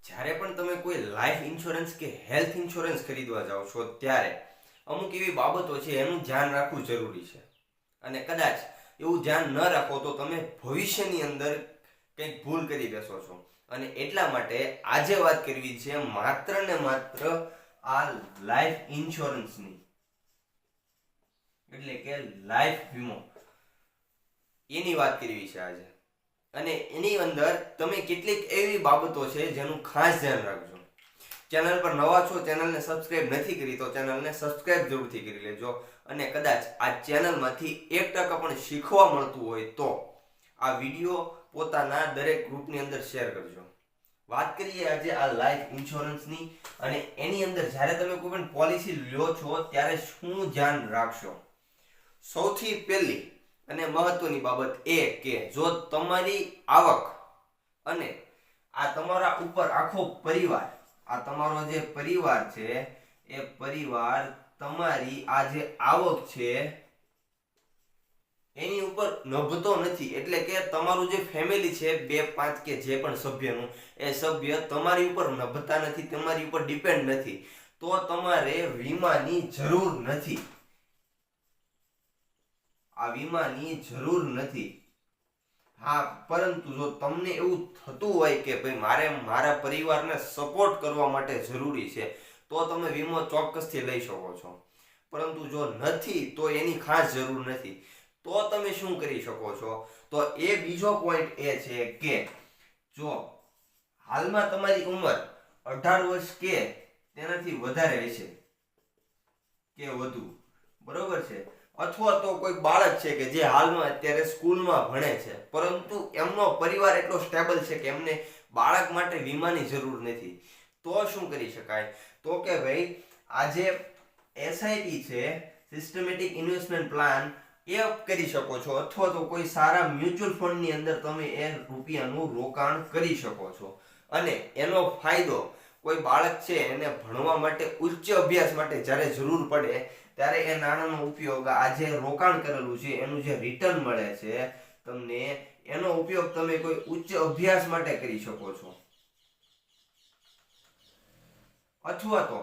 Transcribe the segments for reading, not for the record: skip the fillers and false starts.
જ્યારે પણ તમે કોઈ લાઈફ ઇન્સ્યોરન્સ કે હેલ્થ ઇન્સ્યોરન્સ ખરીદવા જાઓ છો ત્યારે અમુક એવી બાબતો છે એનું ધ્યાન રાખવું જરૂરી છે. અને કદાચ એવું ધ્યાન ન રાખો તો તમે ભવિષ્યની અંદર કંઈક ભૂલ કરી બેસો છો. અને એટલા માટે આજે વાત કરવી છે માત્ર ને માત્ર આ લાઈફ ઇન્સ્યોરન્સની, એટલે કે લાઈફ વીમો, એની વાત કરવી છે આજે. અને એની અંદર તમે કેટલીક એવી બાબતો છે જેનું ખાસ ધ્યાન રાખજો. ચેનલ પર નવા છો, ચેનલને સબસ્ક્રાઇબ નથી કરી તો ચેનલને સબસ્ક્રાઇબ જરૂરથી કરી લેજો. અને કદાચ આ ચેનલમાંથી 1% પણ શીખવા મળતું હોય તો આ વિડીયો પોતાના દરેક ગ્રુપની અંદર શેર કરજો. વાત કરીએ આજે આ લાઈફ ઇન્સ્યોરન્સની. અને એની અંદર જ્યારે તમે કોઈ પણ પોલિસી લ્યો છો ત્યારે શું ધ્યાન રાખશો. સૌથી પહેલી અને મહત્વની બાબત એ કે જો તમારી આવક અને આ તમારા ઉપર આખો પરિવાર, આ તમારો જે પરિવાર છે એ પરિવાર તમારી આ જે આવક છે એની ઉપર નભતો નથી, એટલે કે તમારું જે ફેમિલી છે 2-5 કે જે પણ સભ્યનું, એ સભ્ય તમારી ઉપર નભતા નથી, તમારી ઉપર ડિપેન્ડ નથી, તો તમારે વીમાની જરૂર નથી. આ વીમાની જરૂર નથી. હા, પરંતુ જો તમને એવું થતું હોય કે ભાઈ મારે મારા પરિવારને સપોર્ટ કરવા માટે જરૂરી છે તો તમે વીમો ચોક્કસથી લઈ શકો છો. પરંતુ જો નથી તો એની ખાસ જરૂર નથી. તો તમે શું કરી શકો છો, તો એ બીજો પોઈન્ટ એ છે કે જો હાલમાં તમારી ઉંમર 18 વર્ષ કે તેનાથી વધારે હશે કે વધુ, બરોબર છે, અથવા તો કોઈ બાળક છે કે જે હાલમાં અત્યારે સ્કૂલમાં ભણે છે પરંતુ એમનો પરિવાર એટલો સ્ટેબલ છે કે એમને બાળક માટે વીમાની જરૂર નથી, તો શું કરી શકાય, તો કે ભાઈ આજે એસઆઈપી છે, સિસ્ટમેટિક ઇન્વેસ્ટમેન્ટ પ્લાન, એ કરી શકો છો. અથવા તો કોઈ સારા મ્યુચ્યુઅલ ફંડની અંદર તમે એ રૂપિયાનું રોકાણ કરી શકો છો. અને એનો ફાયદો કોઈ બાળક છે એને ભણવા માટે, ઉચ્ચ અભ્યાસ માટે જ્યારે જરૂર પડે ત્યારે એ નાણાંનો ઉપયોગ, આ જે રોકાણ કરેલું છે એનું જે રિટર્ન મળે છે તમને, એનો ઉપયોગ તમે કોઈ ઉચ્ચ અભ્યાસ માટે કરી શકો છો. અથવા તો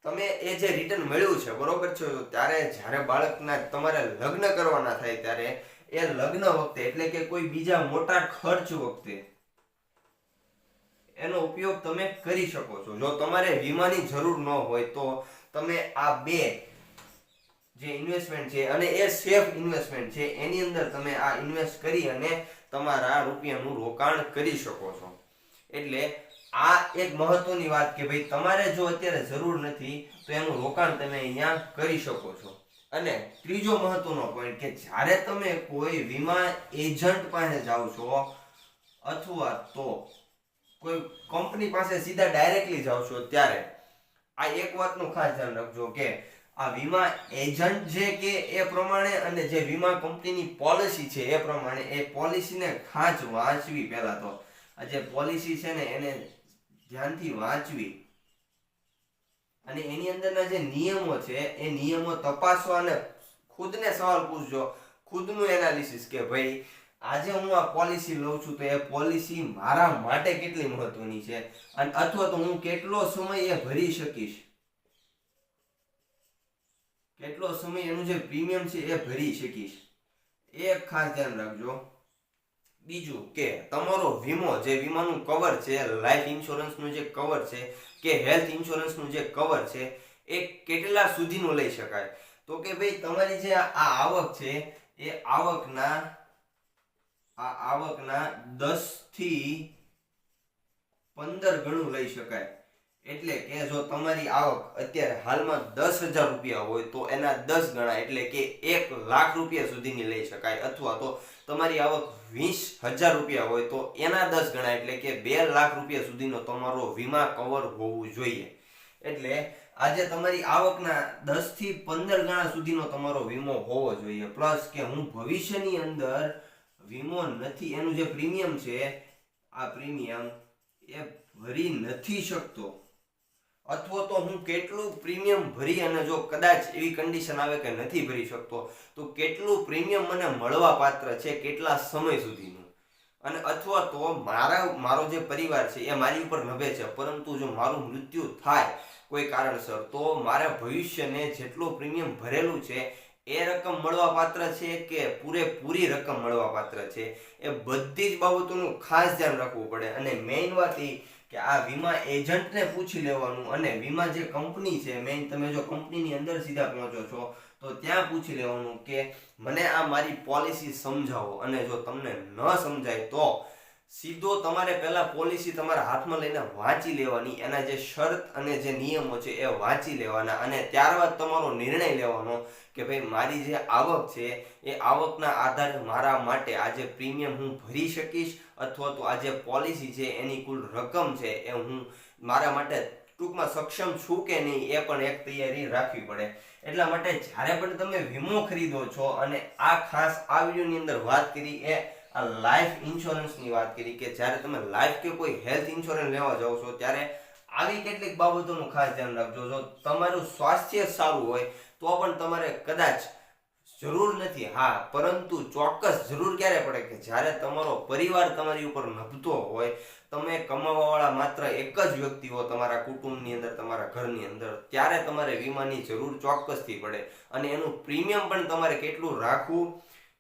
તમે એ જે રિટર્ન મળ્યું છે, બરોબર છે, ત્યારે જ્યારે બાળકના તમારે લગ્ન કરવાના થાય ત્યારે એ લગ્ન વખતે, એટલે કે કોઈ બીજા મોટા ખર્ચ વખતે એનો ઉપયોગ તમે કરી શકો છો. જો તમારે વીમાની જરૂર ન હોય તો તમે આ બે જે ઇન્વેસ્ટમેન્ટ છે, અને એ સેફ ઇન્વેસ્ટમેન્ટ છે, એની અંદર તમે આ ઇન્વેસ્ટ કરી અને તમારા રૂપિયાનું રોકાણ કરી શકો છો. એટલે આ એક મહત્વની વાત કે ભાઈ તમારે જો અત્યારે જરૂર નથી તો એનું રોકાણ તમે અહીંયા કરી શકો છો. અને ત્રીજો મહત્વનો પોઈન્ટ કે જ્યારે તમે કોઈ વીમા એજન્ટ પાસે જાઓ છો અથવા તો કોઈ કંપની પાસે સીધા ડાયરેક્ટલી જાઓ છો ત્યારે આ એક વાતનું ખાસ ધ્યાન રાખજો કે આ વીમા એજન્ટ જે કે એ પ્રમાણે અને જે વીમા કંપનીની પોલિસી છે એ પ્રમાણે એ પોલિસીને ખાસ વાંચવી. પહેલા તો આ જે પોલિસી છે ને એને ધ્યાનથી વાંચવી અને એની અંદરના જે નિયમો છે એ નિયમો તપાસવા અને ખુદને સવાલ પૂછજો, ખુદનું એનાલિસિસ કે ભાઈ આજે હું આ પોલિસી લઉં છું તો એ પોલિસી મારા માટે કેટલી મહત્વની છે, અને અથવા તો હું કેટલો સમય એ ભરી શકીશ, કેટલો સમય એનું જે પ્રીમિયમ છે એ ભરી શકીશ, એ ખાસ ધ્યાન રાખજો. બીજું કે તમારો વીમો, જે વીમાનું કવર છે, લાઈફ ઇન્સ્યોરન્સનું જે કવર છે કે હેલ્થ ઇન્સ્યોરન્સનું જે કવર છે એ કેટલા સુધીનું લઈ શકાય, તો કે ભાઈ તમારી જે આ આવક છે એ આવકના 10 થી 15 ગણું લઈ શકાય. એટલે કે જો તમારી આવક અત્યારે હાલમાં 10,000 રૂપિયા હોય તો એના 10 ગણા, એટલે કે 1 લાખ રૂપિયા સુધીની લઈ શકાય. અથવા તો તમારી આવક 20,000 રૂપિયા હોય તો એના 10 ગણા, એટલે કે 2 લાખ રૂપિયા સુધીનો તમારો વીમા કવર હોવું જોઈએ. એટલે આજે તમારી આવકના 10 થી 15 ગણા સુધીનો તમારો વીમો હોવો જોઈએ. પ્લસ કે હું ભવિષ્યની અંદર વીમો નથી, એનું જે પ્રીમિયમ છે આ પ્રીમિયમ એ ભરી નથી શકતો, અથવા તો હું કેટલું પ્રીમિયમ ભરી અને જો કદાચ એવી કન્ડિશન આવે કે નથી ભરી શકતો તો કેટલું પ્રીમિયમ મને મળવા પાત્ર છે, કેટલા સમય સુધીનું, અને અથવા તો મારો જે પરિવાર છે એ મારી ઉપર નભે છે, પરંતુ જો મારું મૃત્યુ થાય કોઈ કારણસર, તો મારા ભવિષ્યને જેટલું પ્રીમિયમ ભરેલું છે એ રકમ મળવા પાત્ર છે કે પૂરેપૂરી રકમ મળવા પાત્ર છે, એ બધી જ બાબતોનું ખાસ ધ્યાન રાખવું પડે. અને મેઇન વાત એ કે આ વીમા એજન્ટને પૂછી લેવાનું, અને વીમા જે કંપની છે, મેઇન તમે જો કંપનીની અંદર સીધા પહોંચો છો તો ત્યાં પૂછી લેવાનું કે મને આ મારી પોલિસી સમજાવો. અને જો તમને ન સમજાય તો સીધો તમારે પહેલા પોલિસી તમારા હાથમાં લઈને વાંચી લેવાની, એના જે શરત અને જે નિયમો છે એ વાંચી લેવાના, અને ત્યારબાદ તમારો નિર્ણય લેવાનો કે ભાઈ મારી જે આવક છે એ આવકના આધારે મારા માટે આ જે પ્રીમિયમ હું ભરી શકીશ, અથવા તો આ જે પોલિસી છે એની કુલ રકમ છે એ હું મારા માટે ટૂંકમાં સક્ષમ છું કે નહીં, એ પણ એક તૈયારી રાખવી પડે. એટલા માટે જ્યારે પણ તમે વીમો ખરીદો છો, અને આ ખાસ આ વિડીયોની અંદર વાત કરી એ આ લાઈફ ઇન્સ્યોરન્સની વાત કરી કે જ્યારે તમે લાઈફ કે કોઈ હેલ્થ ઇન્સ્યોરન્સ લેવા જાઓ છો ત્યારે આવી કેટલીક બાબતોનું ખાસ ધ્યાન રાખજો. જો તમારું સ્વાસ્થ્ય સારું હોય તો પણ તમારે કદાચ જરૂર નથી, હા, પરંતુ ચોક્કસ જરૂર ક્યારે પડે કે જ્યારે તમારો પરિવાર તમારી ઉપર નભતો હોય, તમે કમાવાવાળા માત્ર એક જ વ્યક્તિ હો તમારા કુટુંબની અંદર, તમારા ઘરની અંદર, ત્યારે તમારે વીમાની જરૂર ચોક્કસથી પડે. અને એનું પ્રીમિયમ પણ તમારે કેટલું રાખવું,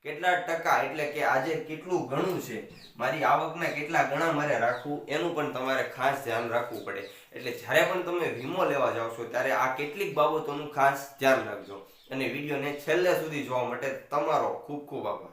કેટલા ટકા એટલે કે આજે કેટલું ગણું છે, મારી આવકના કેટલા ગણા મારે રાખવું, એનું પણ તમારે ખાસ ધ્યાન રાખવું પડે. એટલે જ્યારે પણ તમે વીમો લેવા જાઓ છો ત્યારે આ કેટલીક બાબતોનું ખાસ ધ્યાન રાખજો. અને વિડીયોને છેલ્લે સુધી જોવા માટે તમારો ખૂબ ખૂબ આભાર.